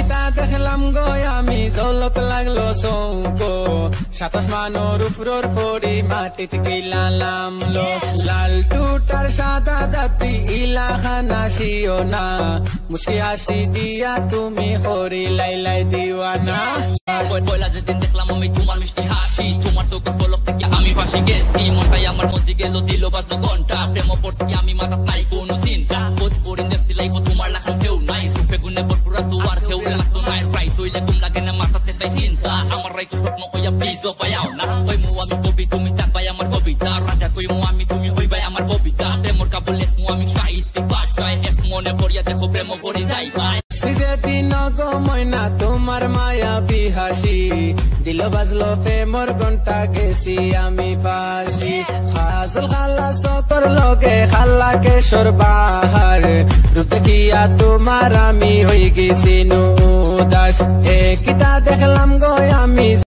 কিতা দেখলাম গো আমি ঝলক লাগলো চৌকো সাতাশ মানোর উপর পড়ি মাটিতে কিলালাম লো লাল টুটার সাদা দাতি ইলাখানা শিও না মুসকি হাসি দিয়া তুমি হরি লাইলাই দিওয়ানা পয়লা যেদিন দেখলাম আমি তোমার মিষ্টি হাসি তোমার চোখের পলক থেকে আমি ফাঁসি গেছি মনটাই আমার মধ্যে গেল দিল বাজলো ঘন্টা প্রেম পড়তে আমি মাথা নাই কোনো চিন্তা বোধ করি দেখছি লাইফ তোমার লাখান কেউ নাই সুপে গুনে ভরপুর আর কেউ লাগতো নাই রাইট হইলে গুম লাগে না মাথাতে তাই চিন্তা আমার রাইট স্বপ্ন হইয়া প্লিজ ও পাইও না ওই মু আমি কবি তুমি থাকবাই আমার কবিতা রাজা কই মু আমি তুমি হইবাই আমার কবিতা প্রেমর কাবলে মু আমি সাহিত্যিক ভাষায় এক মনে পড়িয়া দেখো প্রেম করি যাই ভাই দিন গো ময়না তোমার মায়া বিহাসি দিল বাজলো প্রেমর ঘন্টা গেছি আমি ফাঁসি হাজল খালা সকর লগে খালা কেশর বাহার রূপ দেখিয়া তোমার আমি হই গেছি নুদাস এ কিতা দেখলাম গো